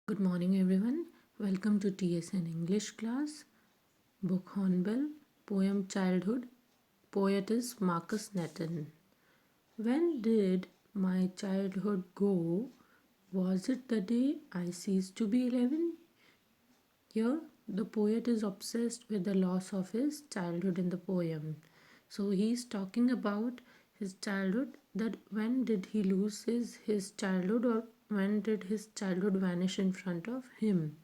Good morning, everyone. Welcome to TSN English class. Book Hornbill, poem Childhood. Poet is Marcus Netton. When did my childhood go? Was it the day I ceased to be 11? Here, the poet is obsessed with the loss of his childhood in the poem. So he's talking about his childhood, that when did he lose his childhood, or when did his childhood vanish in front of him.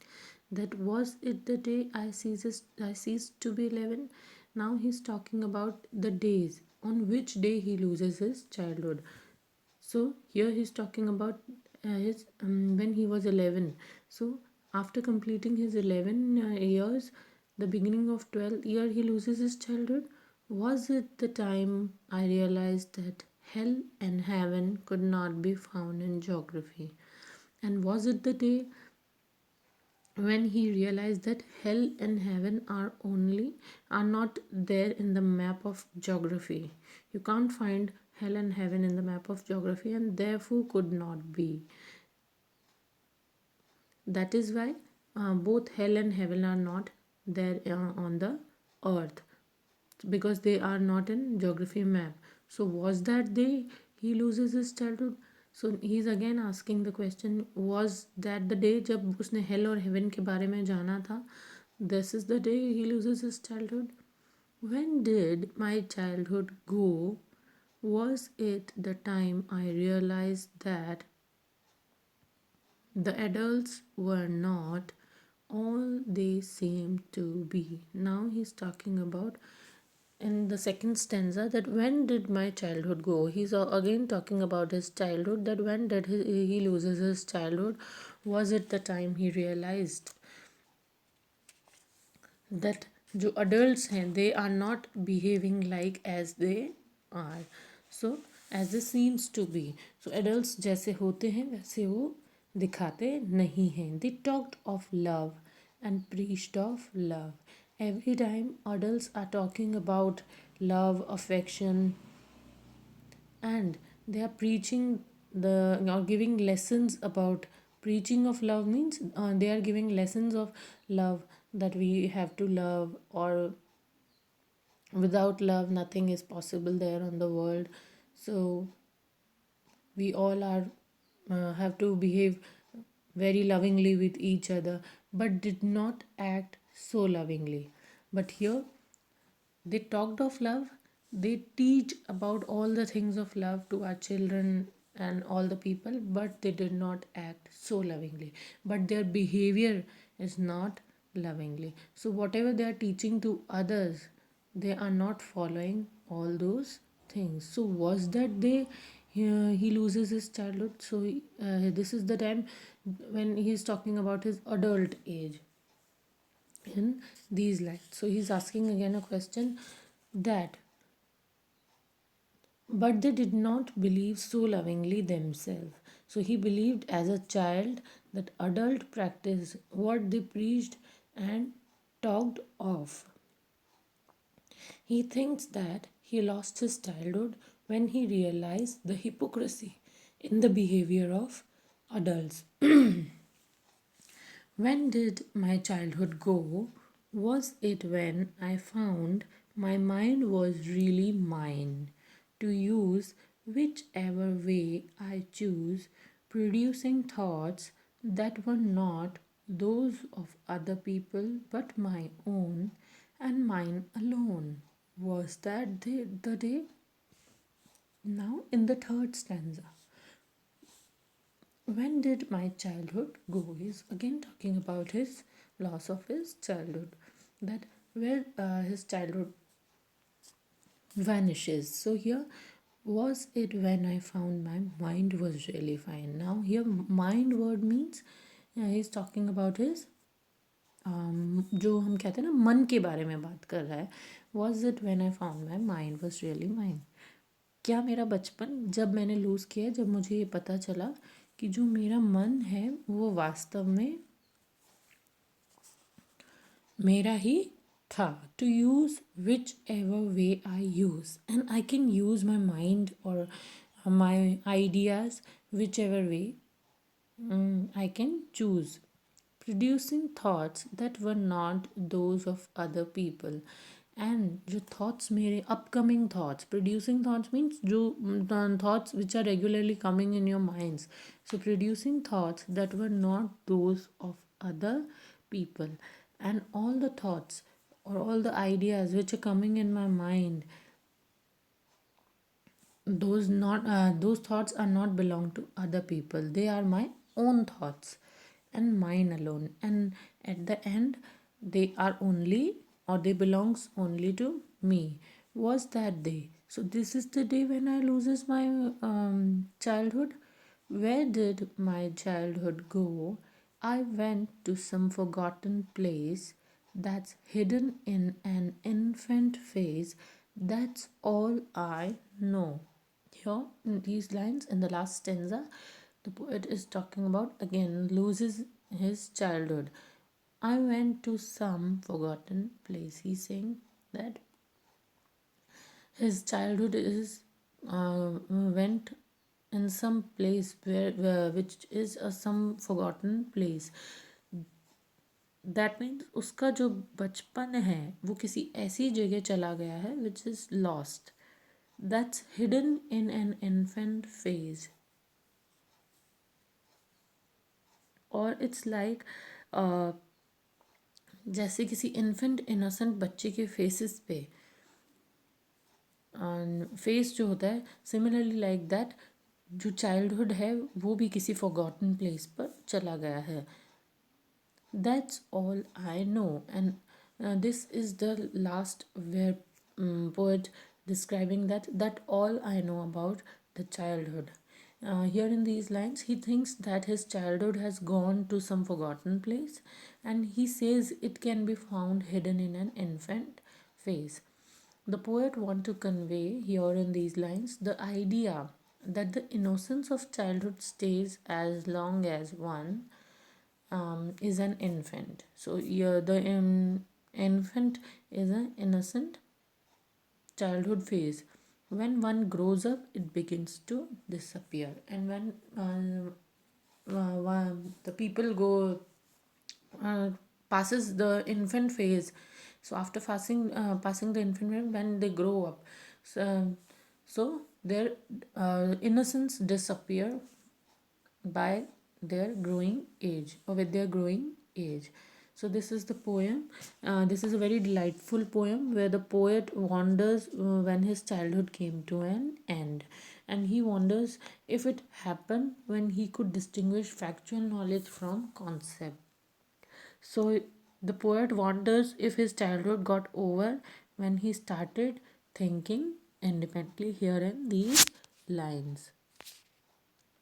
That was it the day I ceased to be 11. Now he's talking about the days on which day he loses his childhood. So here he's talking about his when he was 11. So after completing his 11 years, the beginning of 12th year, he loses his childhood. Was it the time I realized that hell and heaven could not be found in geography? And was it the day when he realized that hell and heaven are not there in the map of geography? You can't find hell and heaven in the map of geography, and therefore could not be. That is why both hell and heaven are not there on the earth, because they are not in geography map. So was that day he loses his childhood? So he's again asking the question, was that the day जब उसने hell और heaven के बारे में जाना था? This is the day he loses his childhood. When did my childhood go? Was it the time I realized that the adults were not all they seemed to be? Now he's talking about in the second stanza, that when did my childhood go? He's again talking about his childhood, that when did he loses his childhood? Was it the time he realized that जो adults हैं, they are not behaving like as they are, so as they seems to be. So adults जैसे होते हैं वैसे वो दिखाते नहीं हैं. They talked of love and preached of love. Every time adults are talking about love, affection, and they are preaching the or giving lessons about preaching of love, means they are giving lessons of love, that we have to love, or without love nothing is possible there on the world. So we all are have to behave very lovingly with each other, but did not act so lovingly. But here they talked of love, they teach about all the things of love to our children and all the people, but they did not act so lovingly. But their behavior is not lovingly. So, whatever they are teaching to others, they are not following all those things. So, was that day he loses his childhood? So, this is the time when he is talking about his adult age in these lines. So he's asking again a question, that but they did not believe so lovingly themselves. So he believed as a child that adult practiced what they preached and talked of. He thinks that he lost his childhood when he realized the hypocrisy in the behavior of adults. When did my childhood go? Was it when I found my mind was really mine, to use whichever way I choose, producing thoughts that were not those of other people but my own and mine alone? Was that the day? Now, in the third stanza, when did my childhood go? He's again talking about his loss of his childhood, that where his childhood vanishes. So here, was it when I found my mind was really fine? Now here, mind word means he's talking about his जो हम कहते हैं ना, मन के बारे में बात कर रहा है. Was it when I found my mind was really mind? क्या मेरा बचपन जब मैंने लूज़ किया, जब मुझे ये पता चला कि जो मेरा मन है वो वास्तव में मेरा ही था. To use whichever way I use, and I can use my mind और my ideas whichever way I can choose. producing thoughts that were not those of other people. And जो thoughts मेरे upcoming thoughts, producing thoughts means जो thoughts which are regularly coming in your minds. So producing thoughts that were not those of other people, and all the thoughts or all the ideas which are coming in my mind, those thoughts are not belong to other people. They are my own thoughts and mine alone, and at the end they are only, or they belongs only to me. Was that day? So this is the day when I loses my childhood. Where did my childhood go? I went to some forgotten place that's hidden in an infant face. That's all I know. Here, in these lines, in the last stanza, the poet is talking about again loses his childhood. I went to some forgotten place. He's saying that his childhood is went in some place where which is some forgotten place. That means उसका जो बचपन है वो किसी ऐसी जगह चला गया है which is lost, that's hidden in an infant phase. और इट्स लाइक जैसे किसी इन्फेंट इनोसेंट बच्चे के फेसेस पे फेस जो होता है, सिमिलरली लाइक दैट जो चाइल्डहुड है वो भी किसी फॉरगॉटन प्लेस पर चला गया है. That's all I know. And this is the last where poet describing that all I know about the childhood. Here in these lines, he thinks that his childhood has gone to some forgotten place, and he says it can be found hidden in an infant face. The poet want to convey here in these lines the idea that the innocence of childhood stays as long as one is an infant. So yeah, the infant is an innocent childhood phase. When one grows up, it begins to disappear. And when the people go passes the infant phase, so after passing the infant phase, when they grow up, so their innocence disappear by their growing age, or with their growing age. So this is the poem. This is a very delightful poem where the poet wonders when his childhood came to an end, and he wonders if it happened when he could distinguish factual knowledge from concept. So the poet wonders if his childhood got over when he started thinking independently here in these lines.